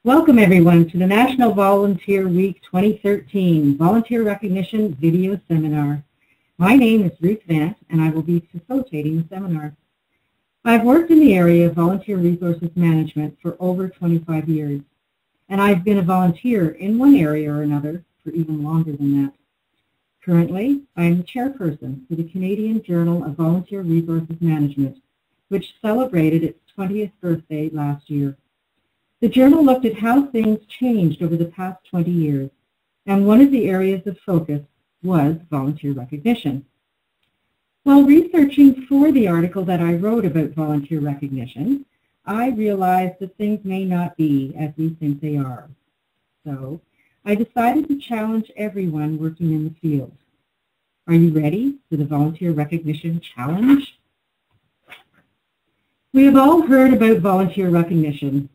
Welcome everyone to the National Volunteer Week 2013 Volunteer Recognition Video Seminar. My name is Ruth Vant and I will be facilitating the seminar. I've worked in the area of volunteer resources management for over 25 years, and I've been a volunteer in one area or another for even longer than that. Currently, I am the chairperson for the Canadian Journal of Volunteer Resources Management, which celebrated its 20th birthday last year. The journal looked at how things changed over the past 20 years, and one of the areas of focus was volunteer recognition. While researching for the article that I wrote about volunteer recognition, I realized that things may not be as we think they are. So I decided to challenge everyone working in the field. Are you ready for the Volunteer Recognition Challenge? We have all heard about volunteer recognition.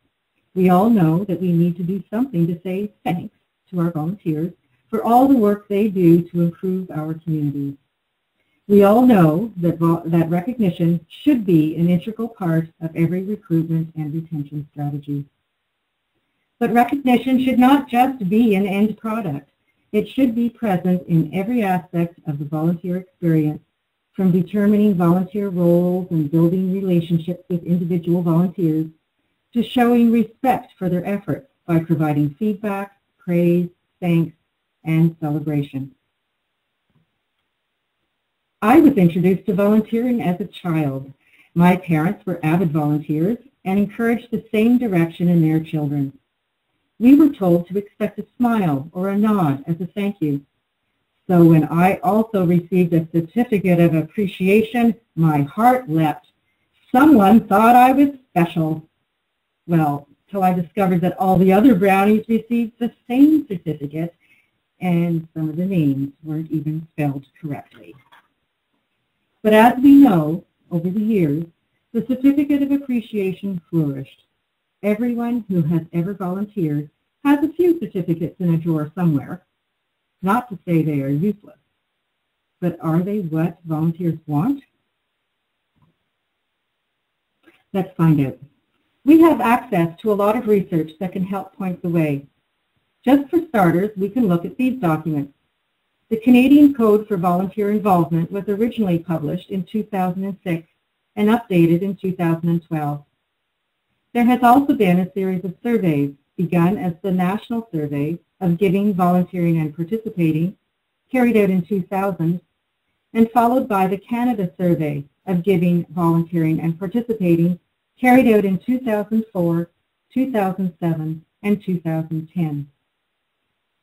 We all know that we need to do something to say thanks to our volunteers for all the work they do to improve our communities. We all know that recognition should be an integral part of every recruitment and retention strategy. But recognition should not just be an end product. It should be present in every aspect of the volunteer experience, from determining volunteer roles and building relationships with individual volunteers, to showing respect for their efforts by providing feedback, praise, thanks, and celebration. I was introduced to volunteering as a child. My parents were avid volunteers and encouraged the same direction in their children. We were told to expect a smile or a nod as a thank you. So when I also received a certificate of appreciation, my heart leapt. Someone thought I was special. Well, till I discovered that all the other brownies received the same certificate, and some of the names weren't even spelled correctly. But as we know, over the years, the certificate of appreciation flourished. Everyone who has ever volunteered has a few certificates in a drawer somewhere. Not to say they are useless, but are they what volunteers want? Let's find out. We have access to a lot of research that can help point the way. Just for starters, we can look at these documents. The Canadian Code for Volunteer Involvement was originally published in 2006 and updated in 2012. There has also been a series of surveys, begun as the National Survey of Giving, Volunteering and Participating, carried out in 2000, and followed by the Canada Survey of Giving, Volunteering and Participating, carried out in 2004, 2007, and 2010.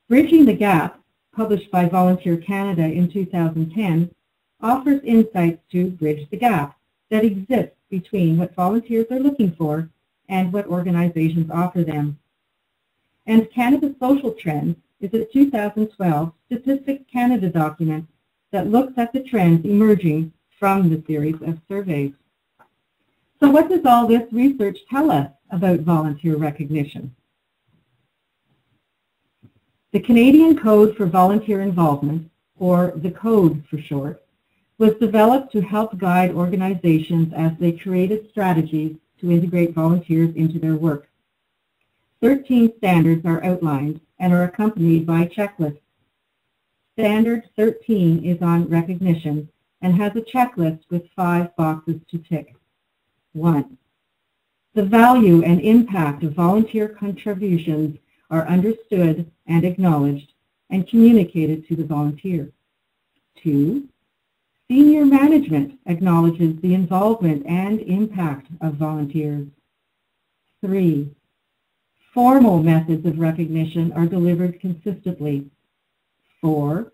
Bridging the Gap, published by Volunteer Canada in 2010, offers insights to bridge the gap that exists between what volunteers are looking for and what organizations offer them. And Canada Social Trends is a 2012 Statistics Canada document that looks at the trends emerging from the series of surveys. So what does all this research tell us about volunteer recognition? The Canadian Code for Volunteer Involvement, or the Code for short, was developed to help guide organizations as they created strategies to integrate volunteers into their work. 13 standards are outlined and are accompanied by checklists. Standard 13 is on recognition and has a checklist with 5 boxes to tick. 1. The value and impact of volunteer contributions are understood and acknowledged and communicated to the volunteer. 2. Senior management acknowledges the involvement and impact of volunteers. 3. Formal methods of recognition are delivered consistently. 4.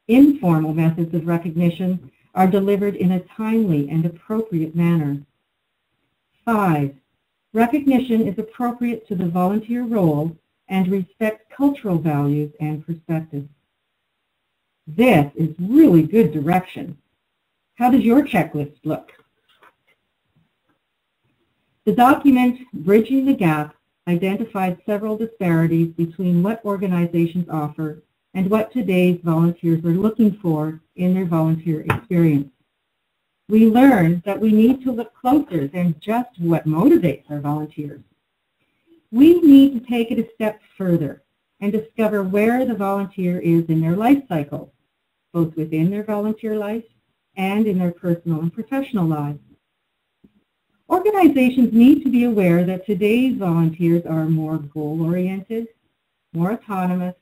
Informal methods of recognition are delivered in a timely and appropriate manner. 5. Recognition is appropriate to the volunteer role and respects cultural values and perspectives. This is really good direction. How does your checklist look? The document, Bridging the Gap, identified several disparities between what organizations offer and what today's volunteers are looking for in their volunteer experience. We learned that we need to look closer than just what motivates our volunteers. We need to take it a step further and discover where the volunteer is in their life cycle, both within their volunteer life and in their personal and professional lives. Organizations need to be aware that today's volunteers are more goal-oriented, more autonomous,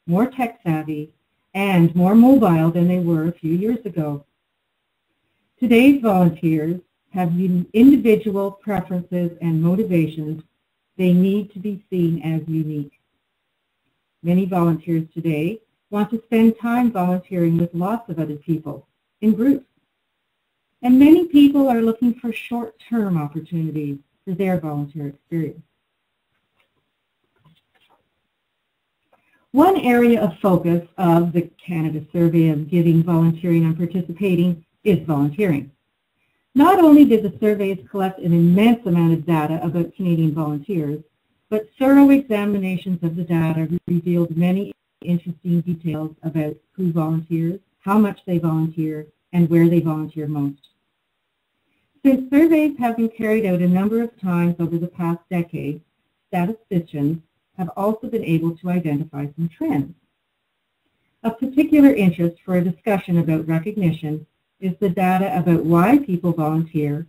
more tech-savvy, and more mobile than they were a few years ago. Today's volunteers have individual preferences and motivations. They need to be seen as unique. Many volunteers today want to spend time volunteering with lots of other people in groups. And many people are looking for short-term opportunities for their volunteer experience. One area of focus of the Canada Survey of Giving, Volunteering and Participating is volunteering. Not only did the surveys collect an immense amount of data about Canadian volunteers, but thorough examinations of the data revealed many interesting details about who volunteers, how much they volunteer, and where they volunteer most. Since surveys have been carried out a number of times over the past decade, statisticians have also been able to identify some trends. Of particular interest for a discussion about recognition is the data about why people volunteer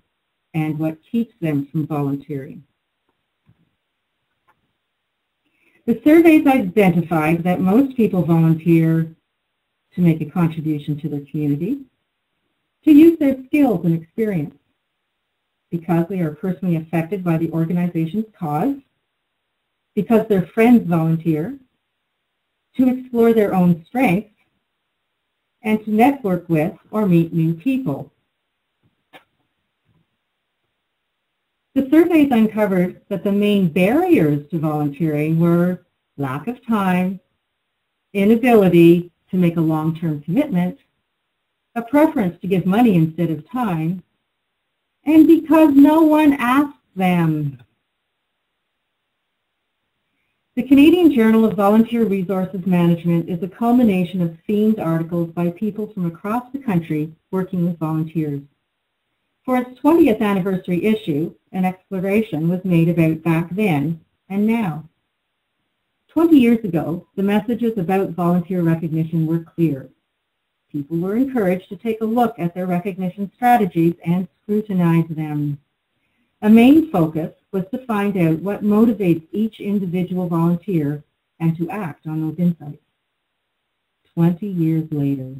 and what keeps them from volunteering. The surveys identified that most people volunteer to make a contribution to their community, to use their skills and experience, because they are personally affected by the organization's cause, because their friends volunteer, to explore their own strengths, and to network with or meet new people. The surveys uncovered that the main barriers to volunteering were lack of time, inability to make a long-term commitment, a preference to give money instead of time, and because no one asked them. The Canadian Journal of Volunteer Resources Management is a culmination of themed articles by people from across the country working with volunteers. For its 20th anniversary issue, an exploration was made about back then and now. 20 years ago, the messages about volunteer recognition were clear. People were encouraged to take a look at their recognition strategies and scrutinize them. A main focus was to find out what motivates each individual volunteer and to act on those insights. 20 years later,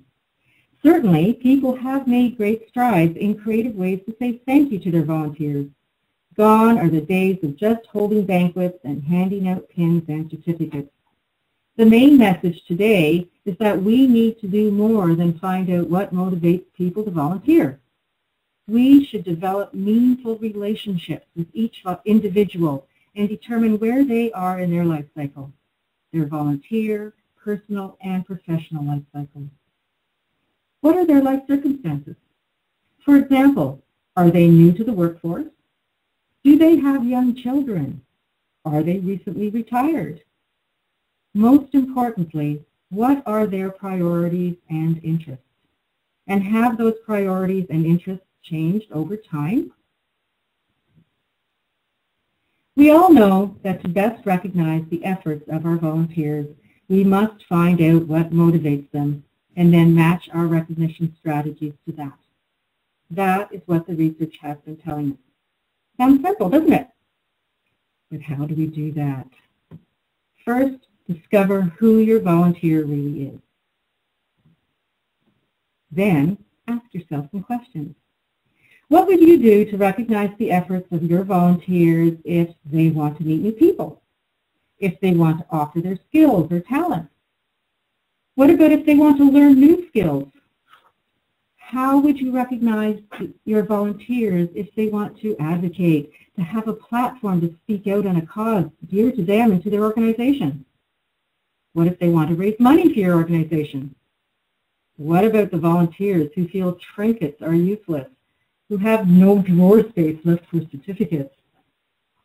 certainly people have made great strides in creative ways to say thank you to their volunteers. Gone are the days of just holding banquets and handing out pins and certificates. The main message today is that we need to do more than find out what motivates people to volunteer. We should develop meaningful relationships with each individual and determine where they are in their life cycle, their volunteer, personal, and professional life cycle. What are their life circumstances? For example, are they new to the workforce? Do they have young children? Are they recently retired? Most importantly, what are their priorities and interests? And have those priorities and interests changed over time? We all know that to best recognize the efforts of our volunteers, we must find out what motivates them and then match our recognition strategies to that. That is what the research has been telling us. Sounds simple, doesn't it? But how do we do that? First, discover who your volunteer really is. Then, ask yourself some questions. What would you do to recognize the efforts of your volunteers if they want to meet new people? If they want to offer their skills or talents? What about if they want to learn new skills? How would you recognize your volunteers if they want to advocate, to have a platform to speak out on a cause dear to them and to their organization? What if they want to raise money for your organization? What about the volunteers who feel trinkets are useless, who have no drawer space left for certificates,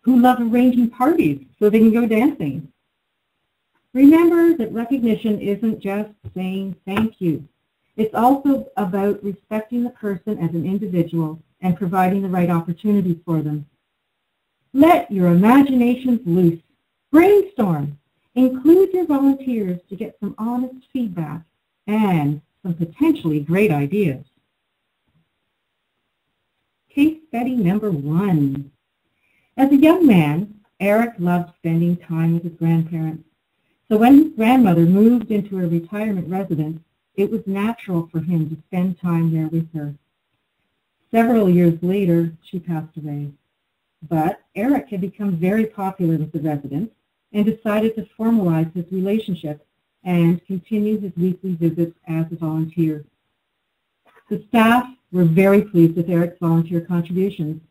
who love arranging parties so they can go dancing? Remember that recognition isn't just saying thank you. It's also about respecting the person as an individual and providing the right opportunities for them. Let your imaginations loose. Brainstorm. Include your volunteers to get some honest feedback and some potentially great ideas. Case study number 1. As a young man, Eric loved spending time with his grandparents. So when his grandmother moved into a retirement residence, it was natural for him to spend time there with her. Several years later, she passed away. But Eric had become very popular with the residents and decided to formalize his relationship and continue his weekly visits as a volunteer. The staff were very pleased with Eric's volunteer contributions.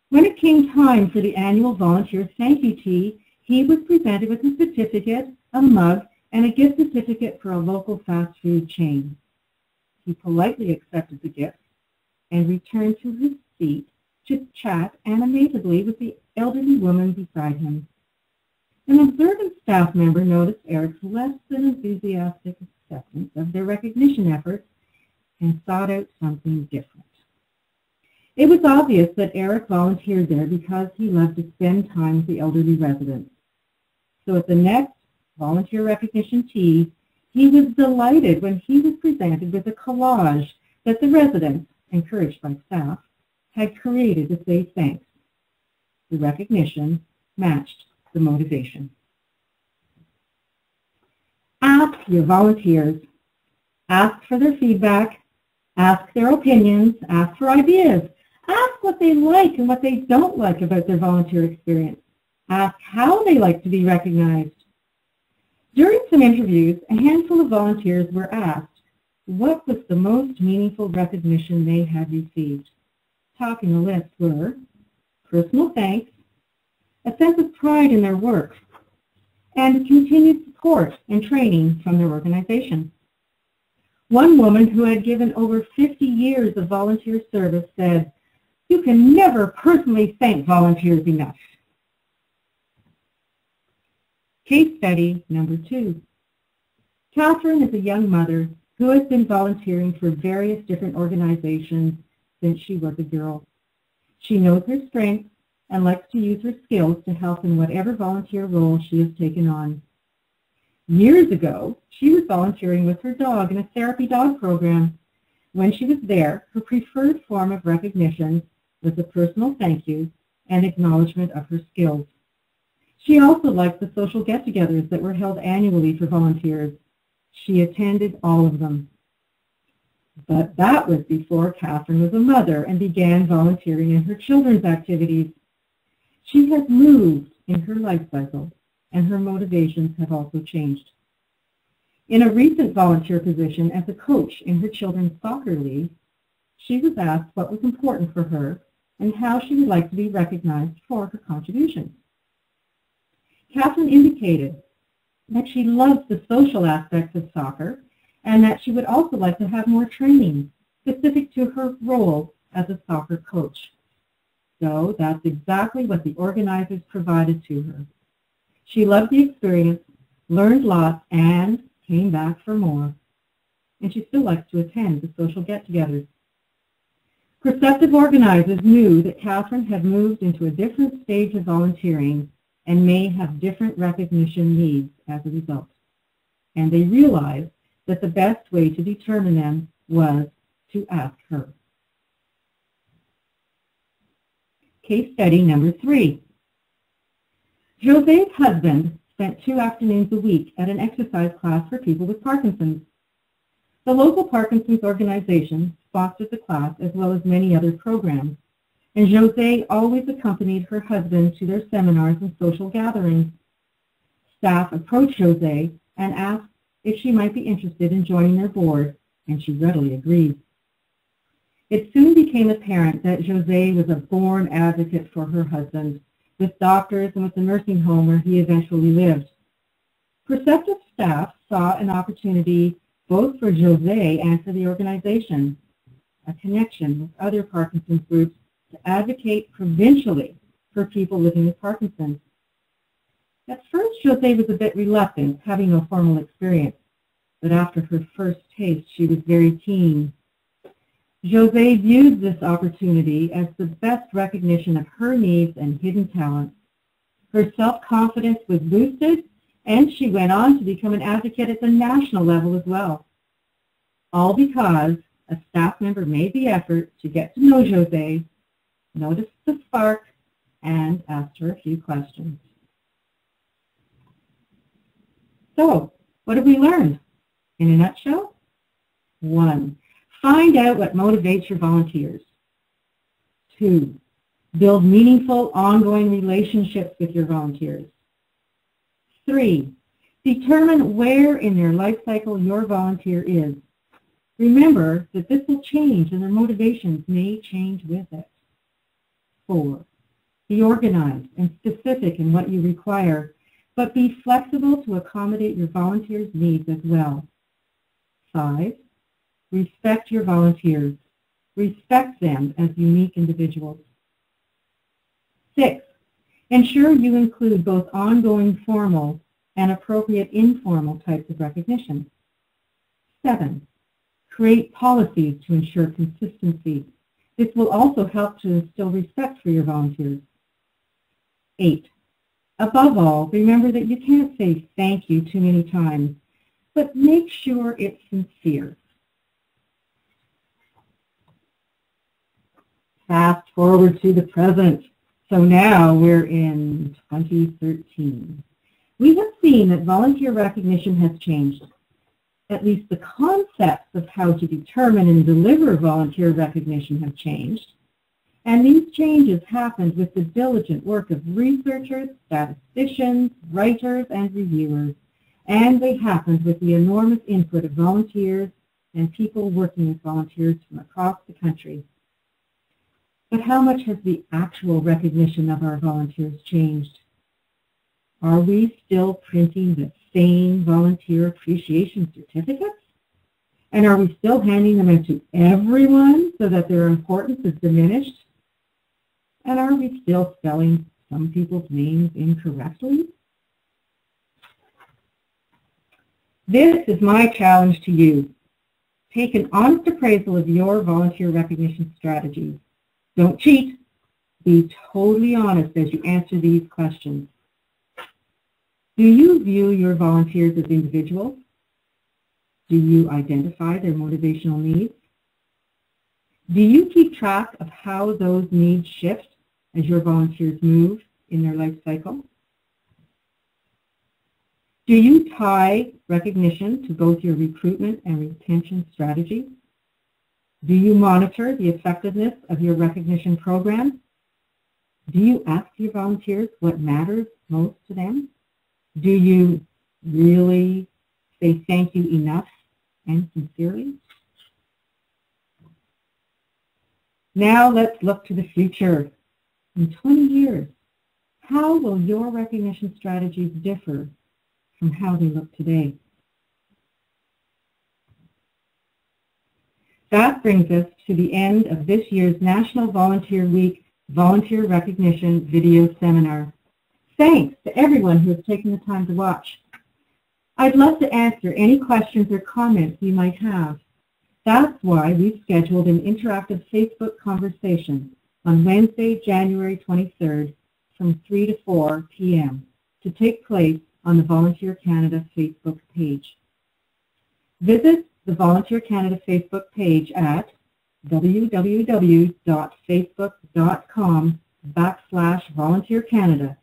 When it came time for the annual volunteer thank you tea, he was presented with a certificate, a mug, and a gift certificate for a local fast food chain. He politely accepted the gifts and returned to his seat to chat animatedly with the elderly woman beside him. An observant staff member noticed Eric's less than enthusiastic acceptance of their recognition efforts and sought out something different. It was obvious that Eric volunteered there because he loved to spend time with the elderly residents. So at the next volunteer recognition tea, he was delighted when he was presented with a collage that the residents, encouraged by staff, had created to say thanks. The recognition matched the motivation. Ask your volunteers. Ask for their feedback. Ask their opinions. Ask for ideas. Ask what they like and what they don't like about their volunteer experience. Ask how they like to be recognized. During some interviews, a handful of volunteers were asked what was the most meaningful recognition they had received. Topping the list were personal thanks, a sense of pride in their work, and continued support and training from their organization. One woman who had given over 50 years of volunteer service said, "You can never personally thank volunteers enough." Case study number 2. Catherine is a young mother who has been volunteering for various different organizations since she was a girl. She knows her strengths and likes to use her skills to help in whatever volunteer role she has taken on. Years ago, she was volunteering with her dog in a therapy dog program. When she was there, her preferred form of recognition was a personal thank you and acknowledgement of her skills. She also liked the social get-togethers that were held annually for volunteers. She attended all of them. But that was before Catherine was a mother and began volunteering in her children's activities. She has moved in her life cycle, and her motivations have also changed. In a recent volunteer position as a coach in her children's soccer league, she was asked what was important for her and how she would like to be recognized for her contributions. Catherine indicated that she loves the social aspects of soccer and that she would also like to have more training specific to her role as a soccer coach. So that's exactly what the organizers provided to her. She loved the experience, learned lots, and came back for more. And she still likes to attend the social get-togethers. Perceptive organizers knew that Catherine had moved into a different stage of volunteering and may have different recognition needs as a result. And they realized that the best way to determine them was to ask her. Case study number 3. Jose's husband spent 2 afternoons a week at an exercise class for people with Parkinson's. The local Parkinson's organization sponsored the class as well as many other programs, and Jose always accompanied her husband to their seminars and social gatherings. Staff approached Jose and asked if she might be interested in joining their board, and she readily agreed. It soon became apparent that Jose was a born advocate for her husband, with doctors and with the nursing home where he eventually lived. Perceptive staff saw an opportunity both for Jose and for the organization, a connection with other Parkinson's groups to advocate provincially for people living with Parkinson's. At first, Jose was a bit reluctant, having no formal experience, but after her first taste, she was very keen. José viewed this opportunity as the best recognition of her needs and hidden talents. Her self-confidence was boosted, and she went on to become an advocate at the national level as well. All because a staff member made the effort to get to know José, noticed the spark, and asked her a few questions. So, what have we learned? In a nutshell, 1. Find out what motivates your volunteers. 2. Build meaningful, ongoing relationships with your volunteers. 3. Determine where in their life cycle your volunteer is. Remember that this will change and their motivations may change with it. 4. Be organized and specific in what you require, but be flexible to accommodate your volunteers' needs as well. 5. Respect your volunteers. Respect them as unique individuals. 6. Ensure you include both ongoing formal and appropriate informal types of recognition. 7. Create policies to ensure consistency. This will also help to instill respect for your volunteers. 8. Above all, remember that you can't say thank you too many times, but make sure it's sincere. Fast forward to the present. So now we're in 2013. We have seen that volunteer recognition has changed. At least the concepts of how to determine and deliver volunteer recognition have changed. And these changes happened with the diligent work of researchers, statisticians, writers, and reviewers. And they happened with the enormous input of volunteers and people working with volunteers from across the country. But how much has the actual recognition of our volunteers changed? Are we still printing the same volunteer appreciation certificates? And are we still handing them out to everyone so that their importance is diminished? And are we still spelling some people's names incorrectly? This is my challenge to you. Take an honest appraisal of your volunteer recognition strategies. Don't cheat. Be totally honest as you answer these questions. Do you view your volunteers as individuals? Do you identify their motivational needs? Do you keep track of how those needs shift as your volunteers move in their life cycle? Do you tie recognition to both your recruitment and retention strategy? Do you monitor the effectiveness of your recognition program? Do you ask your volunteers what matters most to them? Do you really say thank you enough and sincerely? Now let's look to the future. In 20 years, how will your recognition strategies differ from how they look today? That brings us to the end of this year's National Volunteer Week Volunteer Recognition Video Seminar. Thanks to everyone who has taken the time to watch. I'd love to answer any questions or comments you might have. That's why we've scheduled an interactive Facebook conversation on Wednesday, January 23rd from 3 to 4 p.m. to take place on the Volunteer Canada Facebook page. Visit the Volunteer Canada Facebook page at www.facebook.com/volunteercanada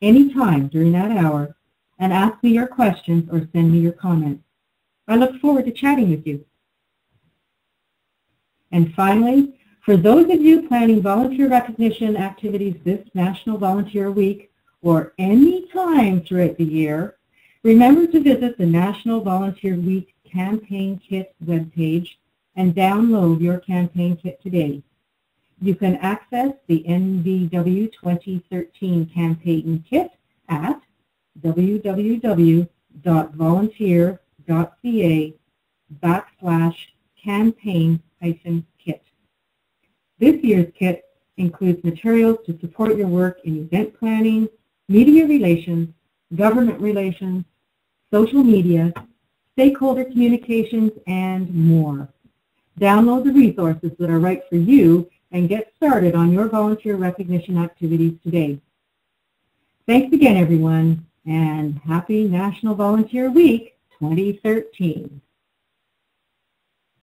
anytime during that hour and ask me your questions or send me your comments. I look forward to chatting with you. And finally, for those of you planning volunteer recognition activities this National Volunteer Week or any time throughout the year, remember to visit the National Volunteer Week Campaign Kit webpage and download your campaign kit today. You can access the NVW 2013 campaign kit at www.volunteer.ca/campaign-kit. This year's kit includes materials to support your work in event planning, media relations, government relations, social media, stakeholder communications, and more. Download the resources that are right for you and get started on your volunteer recognition activities today. Thanks again, everyone, and happy National Volunteer Week 2013.